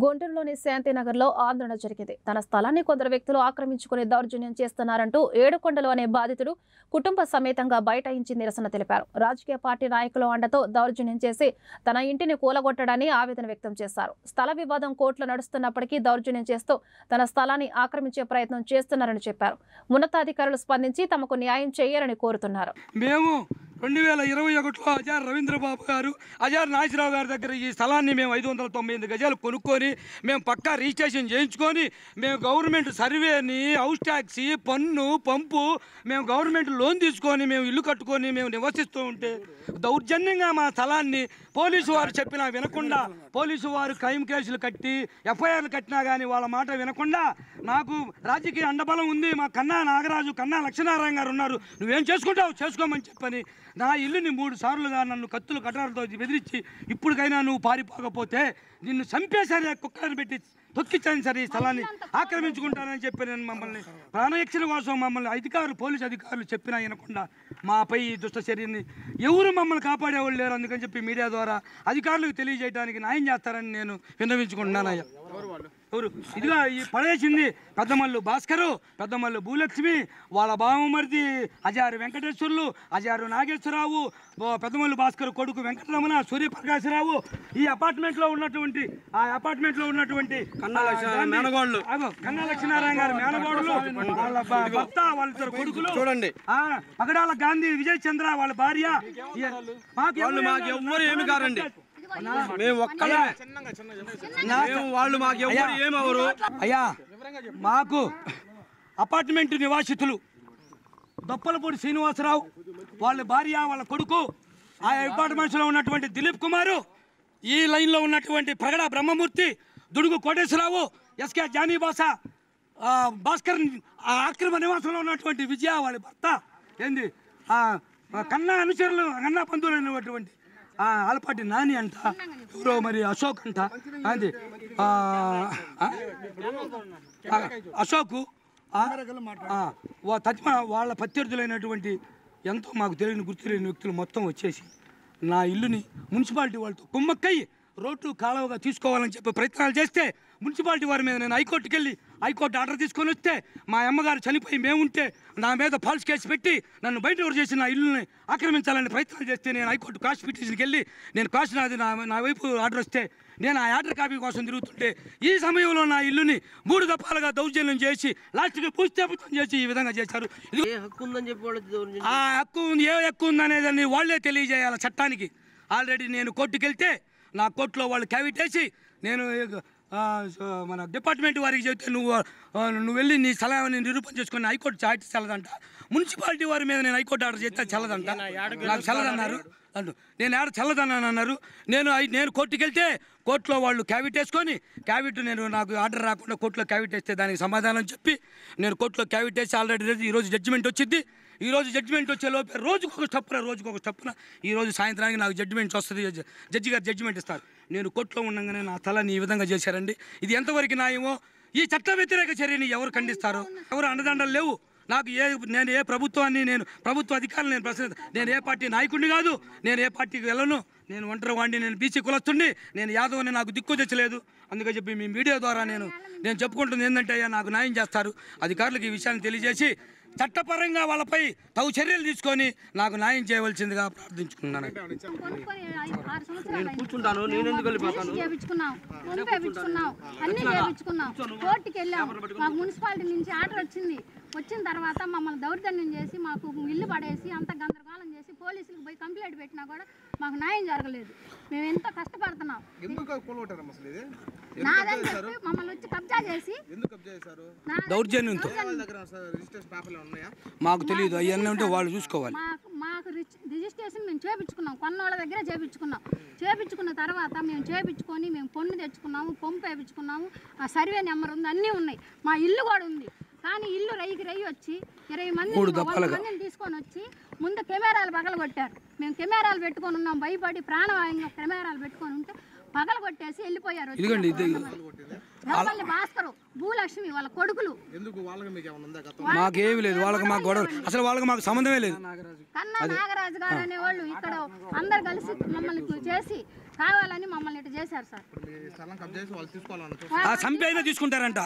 గుంటూరులోని శాంతినగర్లో ఆందోళన జరిగింది. తన స్థలాన్ని కొందరు వ్యక్తులు ఆక్రమించుకుని దౌర్జన్యం చేస్తున్నారంటూ ఏడుకొండలు అనే బాధితుడు కుటుంబ సమేతంగా బైఠాయించి నిరసన తెలిపారు. రాజకీయ పార్టీ నాయకుల అండతో దౌర్జన్యం చేసి తన ఇంటిని కూలగొట్టడాన్ని ఆవేదన వ్యక్తం చేశారు. స్థల వివాదం కోర్టులో నడుస్తున్నప్పటికీ దౌర్జన్యం చేస్తూ తన స్థలాన్ని ఆక్రమించే ప్రయత్నం చేస్తున్నారని చెప్పారు. ఉన్నతాధికారులు స్పందించి తమకు న్యాయం చేయాలని కోరుతున్నారు. 2021లో అజార్ రవీంద్రబాబు గారు, అజార్ నాగేశ్వరరావు గారి దగ్గర ఈ స్థలాన్ని మేము 598 గజాలు కొనుక్కొని మేము పక్కా రిజిస్ట్రేషన్ చేయించుకొని మేము గవర్నమెంట్ సర్వేని, హౌస్ ట్యాక్స్, పన్ను, పంపు మేము గవర్నమెంట్ లోన్ తీసుకొని మేము ఇల్లు కట్టుకొని మేము నివసిస్తూ ఉంటే దౌర్జన్యంగా మా స్థలాన్ని పోలీసు వారు చెప్పినా వినకుండా, పోలీసు వారు క్రైమ్ కేసులు కట్టి ఎఫ్ఐఆర్లు కట్టినా కానీ వాళ్ళ మాట వినకుండా, నాకు రాజకీయ అండబలం ఉంది, మా కన్నా నాగరాజు, కన్నా లక్ష్మీనారాయణ గారు ఉన్నారు, నువ్వేం చేసుకుంటావు చేసుకోమని చెప్పని నా ఇల్లుని 3 సార్లుగా నన్ను కత్తులు కటారుతో బెదిరించి ఇప్పటికైనా నువ్వు పారిపోకపోతే నిన్ను చంపేసరి కుక్కలను పెట్టి తొక్కించాను సరే ఈ స్థలాన్ని ఆక్రమించుకుంటానని చెప్పి నేను మమ్మల్ని ప్రాణరక్షణ కోసం మమ్మల్ని పోలీసు అధికారులు చెప్పినా వినకుండా మాపై దుష్ట చర్యని ఎవరు మమ్మల్ని కాపాడేవాళ్ళు లేరు. అందుకని చెప్పి మీడియా ద్వారా అధికారులకు తెలియజేయడానికి న్యాయం చేస్తారని నేను విన్నవించుకుంటున్నాను. అయ్యా ఎవరు ఇదిగా ఈ పడేసింది పెద్దమల్లు భాస్కరు, పెద్దమల్లు భూలక్ష్మి, వాళ్ళ బావమరిది అజారు వెంకటేశ్వర్లు, అజారు నాగేశ్వరరావు, పెద్దమల్లు భాస్కర్ కొడుకు వెంకటరమణ, సూర్యప్రకాశరావు, ఈ అపార్ట్మెంట్లో ఉన్నటువంటి కన్నా లక్ష్మీనారాయణ గారి మేనగోడలు, వాళ్ళ భర్త, వాళ్ళిద్దరు కొడుకులు చూడండి, పగడాల గాంధీ విజయ్ చంద్ర వాళ్ళ భార్య, మాకు ఎవ్వరు ఏమి కారండి, అయ్యా మాకు అపార్ట్మెంట్ నివాసితులు దొప్పలపూడి శ్రీనివాసరావు వాళ్ళ భార్య, వాళ్ళ కొడుకు, ఆ అపార్ట్మెంట్స్ లో ఉన్నటువంటి దిలీప్ కుమారు, ఈ లైన్లో ఉన్నటువంటి ప్రగడ బ్రహ్మమూర్తి, దుడుగు కోటేశ్వరరావు, ఎస్కే జానీబాస, భాస్కర్, ఆక్రమ నివాసంలో ఉన్నటువంటి విజయ వాళ్ళ భర్త, ఏంది కన్నా అనుచరులు, కన్నా బంధువులు అయినటువంటి ఆలపాటి నాని అంట, ఎవరో మరి అశోక్ అంట, అది అశోకు, వాళ్ళ ప్రత్యర్థులైనటువంటి ఎంతో మాకు తెలియని గుర్తులేని వ్యక్తులు మొత్తం వచ్చేసి నా ఇల్లుని మున్సిపాలిటీ వాళ్ళతో కుమ్మక్కయ్యి రోడ్లు కాలువగా తీసుకోవాలని చెప్పి ప్రయత్నాలు చేస్తే మున్సిపాలిటీ వారి మీద నేను హైకోర్టుకి వెళ్ళి హైకోర్టు ఆర్డర్ తీసుకొని వస్తే మా అమ్మగారు చనిపోయి మేముంటే నా మీద ఫాల్స్ కేసు పెట్టి నన్ను బయట ఎవరు చేసి నా ఇల్లుని ఆక్రమించాలని ప్రయత్నాలు చేస్తే నేను హైకోర్టు కాస్ట్ పిటిషన్కి వెళ్ళి నేను కాస్ట్ నా వైపు ఆర్డర్ వస్తే నేను ఆ ఆర్డర్ కాపీ కోసం తిరుగుతుంటే ఈ సమయంలో నా ఇల్లుని 3 దఫాలుగా దౌర్జన్యం చేసి లాస్ట్కి పూర్తిపూర్తం చేసి ఈ విధంగా చేశారు. ఆ హక్కు ఉంది, ఏ హక్కు ఉందనేదాన్ని వాళ్ళే తెలియజేయాలి చట్టానికి. ఆల్రెడీ నేను కోర్టుకి వెళ్తే నా కోర్టులో వాళ్ళు క్యావిటేసి నేను మన డిపార్ట్మెంట్ వారికి చెప్తే నువ్వు వెళ్ళి నీ స్థలాన్ని నిరూపణ చేసుకుని హైకోర్టు చాటి చల్లదంట, మున్సిపాలిటీ వారి మీద నేను హైకోర్టు ఆర్డర్ చేస్తే చల్లదంట, నాకు చల్లదన్నారు అంటూ నేను ఆడ చల్లదన్నాను అన్నారు. నేను కోర్టుకి వెళ్తే కోర్టులో వాళ్ళు క్యావిట్ వేసుకొని నాకు ఆర్డర్ రాకుండా కోర్టులో క్యావిట్ వేస్తే దానికి సమాధానం చెప్పి నేను కోర్టులో క్యావిట్ వేసి ఆల్రెడీ ఈరోజు జడ్జిమెంట్ వచ్చింది. ఈరోజు జడ్జిమెంట్ వచ్చే లోపే రోజుకొక స్టెప్పున ఈరోజు సాయంత్రానికి నాకు జడ్జిమెంట్ వస్తుంది, జడ్జి గారు జడ్జిమెంట్ ఇస్తారు. నేను కోర్టులో ఉండగానే నా తలని ఈ విధంగా చేశారండి. ఇది ఎంతవరకు న్యాయమో? ఈ చట్ట వ్యతిరేక చర్యని ఎవరు ఖండిస్తారో? ఎవరు అండదండలు లేవు నాకు. నేను ఏ ప్రభుత్వాన్ని, నేను ప్రభుత్వ అధికారులు నేను నేను ఏ పార్టీ నాయకుడిని కాదు, నేను ఏ పార్టీకి వెళ్ళను, నేను ఒంటరి వాడిని, నేను బీసీ కులస్తుడిని, నేను యాదవ్ అని నాకు దిక్కు తెచ్చలేదు. అందుకని చెప్పి మీ మీడియా ద్వారా నేను చెప్పుకుంటుంది ఏంటంటే అయ్యా నాకు న్యాయం చేస్తారు అధికారులకు ఈ విషయాన్ని తెలియజేసి చట్టపరంగా వాళ్ళపై తగు చర్యలు తీసుకొని నాకు న్యాయం చేయవలసిందిగా ప్రార్థించుకున్నాను. వచ్చిన తర్వాత మమ్మల్ని దౌర్జన్యం చేసి మాకు ఇల్లు పడేసి అంత గందరగోళం చేసి పోలీసులకు పోయి కంప్లైంట్ పెట్టినా కూడా మాకు న్యాయం జరగలేదు. మేము ఎంతో కష్టపడుతున్నాం. నాదని చెప్పి మమ్మల్ని వచ్చి కబ్జా చేసి దౌర్జన్యంతో మాకు తెలియదు అవన్నీ ఉంటే వాళ్ళు చూసుకోవాలి. మాకు రిజిస్ట్రేషన్ మేము చేయించుకున్నాం, కొన్నోళ్ళ దగ్గర చేయించుకున్న తర్వాత మేము పన్ను తెచ్చుకున్నాము, పంపు వేయించుకున్నాము, ఆ సర్వే నెంబర్ ఉంది, అన్నీ ఉన్నాయి, మా ఇల్లు కూడా ఉంది. కానీ ఇల్లు రయ్యి వచ్చి 20 మందిని తీసుకొని వచ్చి ముందు కెమెరాలు పగలగొట్టారు. మేము కెమెరాలు పెట్టుకొని ఉన్నాం, భయపడి ప్రాణవాయుంగా కెమెరాలు పెట్టుకొని ఉంటే పగలగొట్టేసి వెళ్ళిపోయారు. భాస్కరు భూలక్ష్మి వాళ్ళ కొడుకులు. ఎందుకు వాళ్ళకి మీకు ఏమైనా ఉందా గతం? మాకేమీ లేదు, వాళ్ళకి మాకు గొడవ అసలు వాళ్ళకి మాకు సంబంధమే లేదు. కన్నా నాగరాజు గారు అనేవాళ్ళు ఇక్కడ అందరు కలిసి మమ్మల్ని చేసి కావాలని మమ్మల్ని ఇటు చేశారు సార్. మీ స్థలం కబ్జా చేసి వాళ్ళు తీసుకోవాలన్న చంపి అయినా తీసుకుంటారంట.